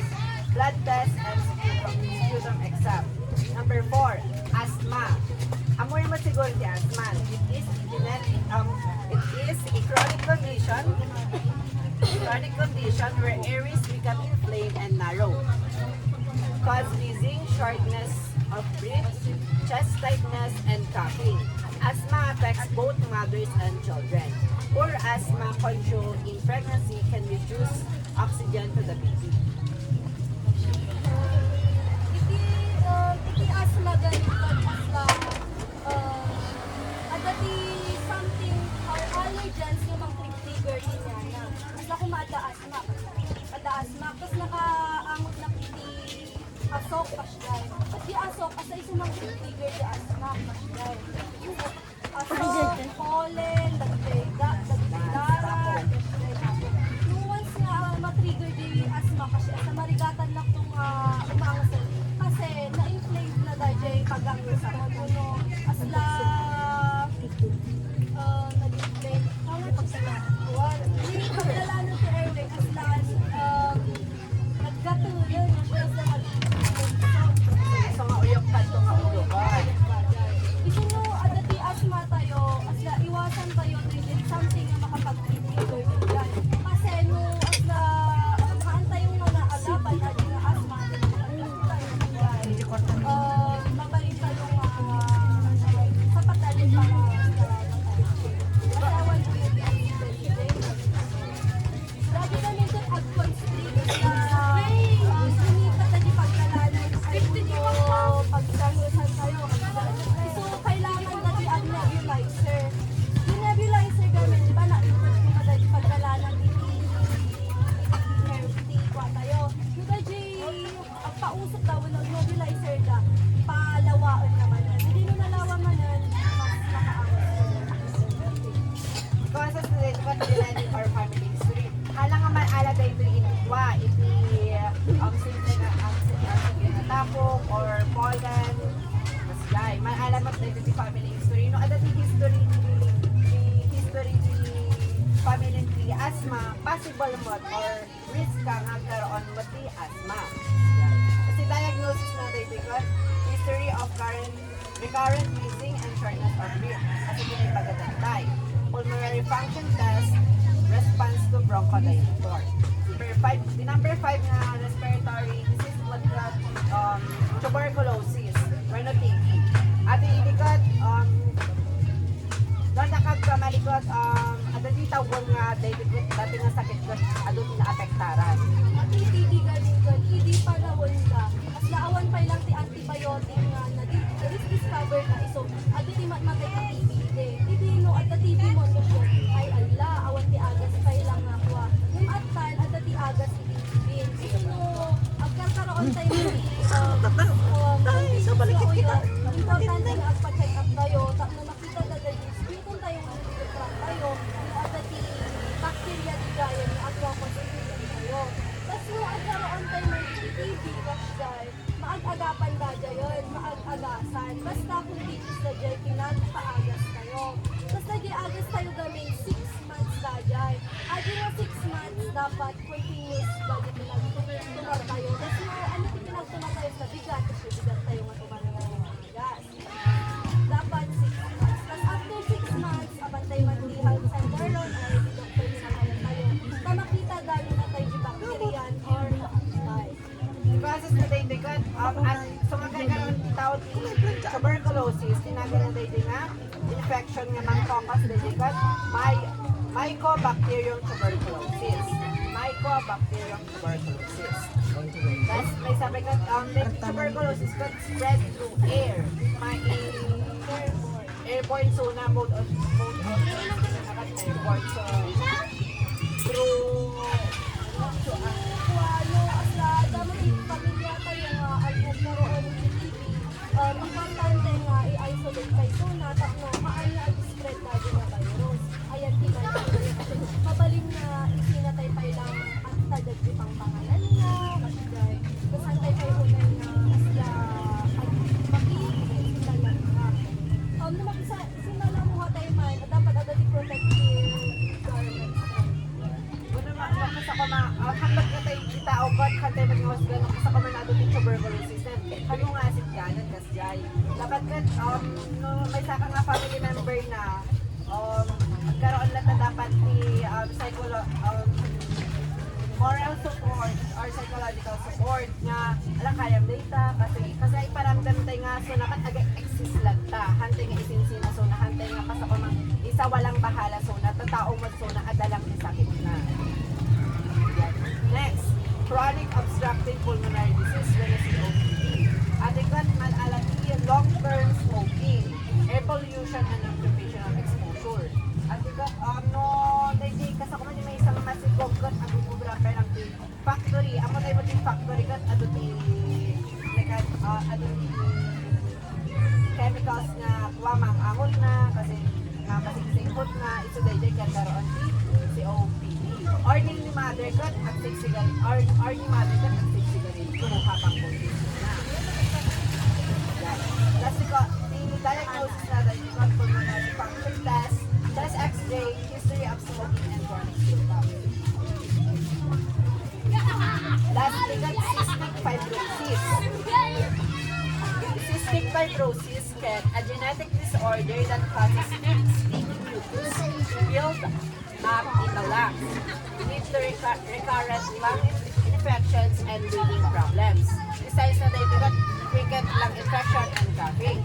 blood test, and sputum exam. Number 4, asthma. Amoy mo siguro di asthma. It is a chronic condition where airways become inflamed and narrow. Cause wheezing, shortness of breath, chest tightness, and coughing. Asthma affects both mothers and children. Poor asthma control in pregnancy can reduce oxygen to the baby. Iti asthma ganito asthma adati something or allergens nga mang-trigger niya na. Asla ko maada asthma. Tapos nakaangot na iti asok pa siya. di asok asa isa mang trigger di asma dahil asok pollen dagday dara no once nga ma-trigger di asma kasi asa marigatan na tong umangsel kasi na-inflame na dahil pagangyo sa kuno asla nag-inflame tawag pagsalawan hindi paglalano si airway asla nagkatuloy na siya sa So nga uyok ka ito nga uyokan. Isuno, adati asma tayo, asla iwasan tayo to get something na makapag-trigger yan. Kasi no, asla maantay yung mga agapan na yung asma, mabalik tayo sapat na din para kasi awan ko yung lagi kami itoag-constrict na sumipat na di pagkalanan o pagsangusan tayo. So, kailangan na di ang nebulizer. Yung nebulizer gamit, di ba na-import ko na di pagkalanan iti kwa tayo. Yung gaji, ang pausok daw ng nebulizer na palawaan naman yan. Hindi nung nalawa man yan, mas makaangas. Because of the continuing our family history. Halang nga man ala dahil ito initwa, iti simple na ang tapok or pollen. Mas guy, man alam mo dahil iti family history. No, ada ti history ni family ni asthma, possible mo or risk ka nga karoon mo ti asthma. Kasi diagnosis na dahil because history of recurrent wheezing and shortness of breath. Kasi hindi pagatantay. Pulmonary function test, response to bronchodilator. Number 5 nga respiratory disease what tuberculosis, rhinotiki. At ilikot, doon nakagkamalikot, ato di tawon nga dati nga sakit ko, ato di naapektaran. Matitidi galing doon, hindi pa nawon ka. As naawan pa lang ti antibiotic nga na discover na iso. At di matmatay ka TB. Hindi no, at the TB mo no siya. Ay ala, awan ti agas pa lang nga kwa. Yung atan, at ti agas si TB. Kasi no, agkakaroon tayo ni importante na agpa-check up tayo. Tapos makita na dahil kung tayo mag-check tayo, at ti bacteria di gaya ni agwa-constitution tayo. Tapos no, agkaroon tayo ng TB kasi dahil maag-agapan da yun, maag-agasan. Basta kung digis na dyan, pinagpaagas tayo. Tapos nag-iagas tayo gaming 6 months da dyan. At yung 6 months, dapat continuous bago pinagtumar tayo. Tapos no, ano yung pinagtumar tayo sa bigat? Kasi bigat tayo nga tumar ng mga gas. Dapat 6 months. Tapos after 6 months, abantay man di health center ron, ay di doctor sa kaya tayo. Na makita dahil na tayo di bacterian or bacteria. Process na tayo dikat, at sumagkakaroon tawag tuberculosis, tinagalan tayo nga infection nga mangkokas na dikat, Mycobacterium tuberculosis. Mycobacterium tuberculosis. Tapos may sabi ka, tuberculosis could spread through air. Airborne zona mode of airborne. So, through Ano, asla, damo di pamilya tayo nga ang nagkaroon ng TB. Importante nga i-isolate kayo so na tapno kaan nga spread na din na virus. Ayan di ba mabalin na isinatay pa ilang at tadag di pang pangalan na kasi dahil kasantay kayo unay na asla at makikita talaga. Na makisa sinala mo tayo man dapat agad i-protective garments. Wala makasa ko hanggat ka tayo kita o God kantay mag-iwas gano'n kasi ko manado yung tuberculosis na ano nga asit ganan kas jay dapat ka no, may saka nga family member na karoon lang na dapat ni moral support or psychological support nga alam kayang data kasi ay paramdam tayo nga so nakat aga-exist lang ta hantay nga isinsina so na hantay nga kasi ko isa walang bahala so na tatao mo so na adalang ni sakit na. Next, chronic obstructive pulmonary disease, COPD. Adequate malalati, long-term smoking, air pollution, and occupational exposure. Adequate, no, hindi kasi kung may isang masigog kat, ang bubura pa lang factory. Amo tayo mo din factory kat, ado ti chemicals nga kuwamang angon na kasi singhot na ito dayjay kaya karoon si COPD. Or ni mother kat at sigsigal or ni mother kat at sigsigarin kung habang COVID na. Yan. Kasi ko, the diagnosis na got pulmonary function test, test X-ray, history of smoking and chronic symptoms. Lastly, got cystic fibrosis. Cystic fibrosis can a genetic disorder that causes sticky mucus to build up in the lungs, leads to recurrent lung infections and breathing problems. Besides na dito got frequent lung infection and coughing.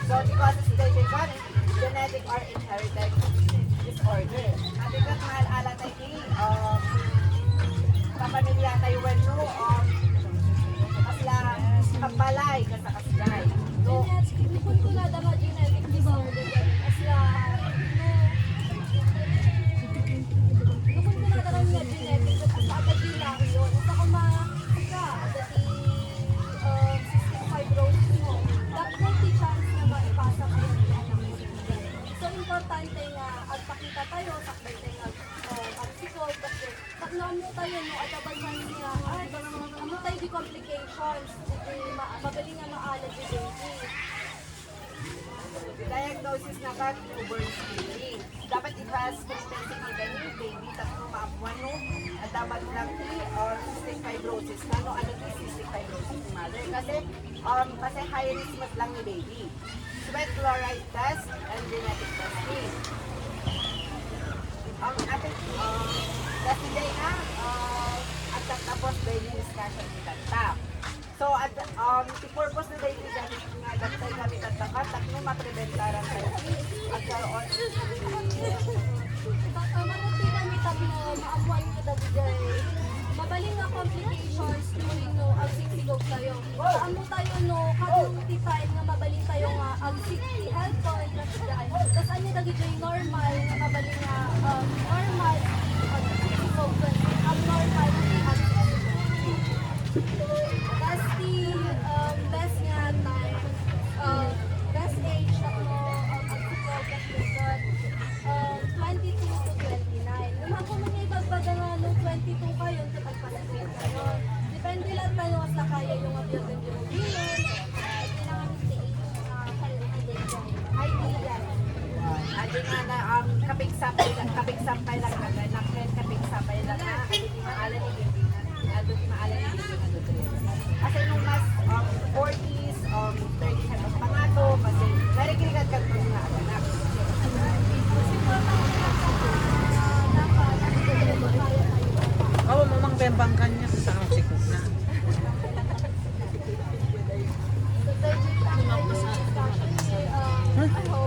So the causes dito got genetic or inherited disorder. At ito mahal-ala tayo kapamilya tayo no kasla kapalay kasakasgay. No, Kung kuna dapat genetic disorder, asla, kung kuna dapat nga genetic, asa agad yung lang yun. Asa kung maka, dati cystic fibrosis mo, dapat may chance na maipasa kayo niya. So, importante nga, agpakita tayo, sakbay tayo agsikol, kasi pagnoon mo tayo, no, at abansan niya, ano tayo di complications, magaling nga maalag yung baby. the diagnosis na kat newborn screening. Dapat i-pass comprehensive yung baby tatlo maapuan no at dapat lang or cystic fibrosis na no ano yung cystic fibrosis ni mother kasi high risk mas lang ni baby. Sweat chloride test and genetic testing. Ang ating kasi day na at tapos daily discussion ni Tantap. So, at the purpose na daily discussion nga dantay kami tatakat at nung mapreventaran tayo at karoon Manuti kami tabi na maamuan ko dati dyan. Mabaling nga complications during no agsisigog tayo. Amo tayo no, kaduti tayo nga mabaling tayo nga agsig health ko at dyan. Tapos ano dagi dyan normal nga mabaling nga normal agsisigog ko. Abnormal nga that's the best nga time, best age na ko agsisigog at dyan. 22 to 29. Naman kung mga ibagbaga nga nung 22 kayo, kapag palasing kayo. Depende lang tayo sa kaya yung abiyag ng hemoglobin. Kailangan stage na ideal. adi nga na kapigsapay lang agad kapigsapay lang na adi di maalan ni baby na adi di maalan ni baby na nutrients. Kasi nung mas 40s 30s ang pangato kasi very krigat ka to nga anak. Oo, mamang bembangkan niya sa sikot na. I hope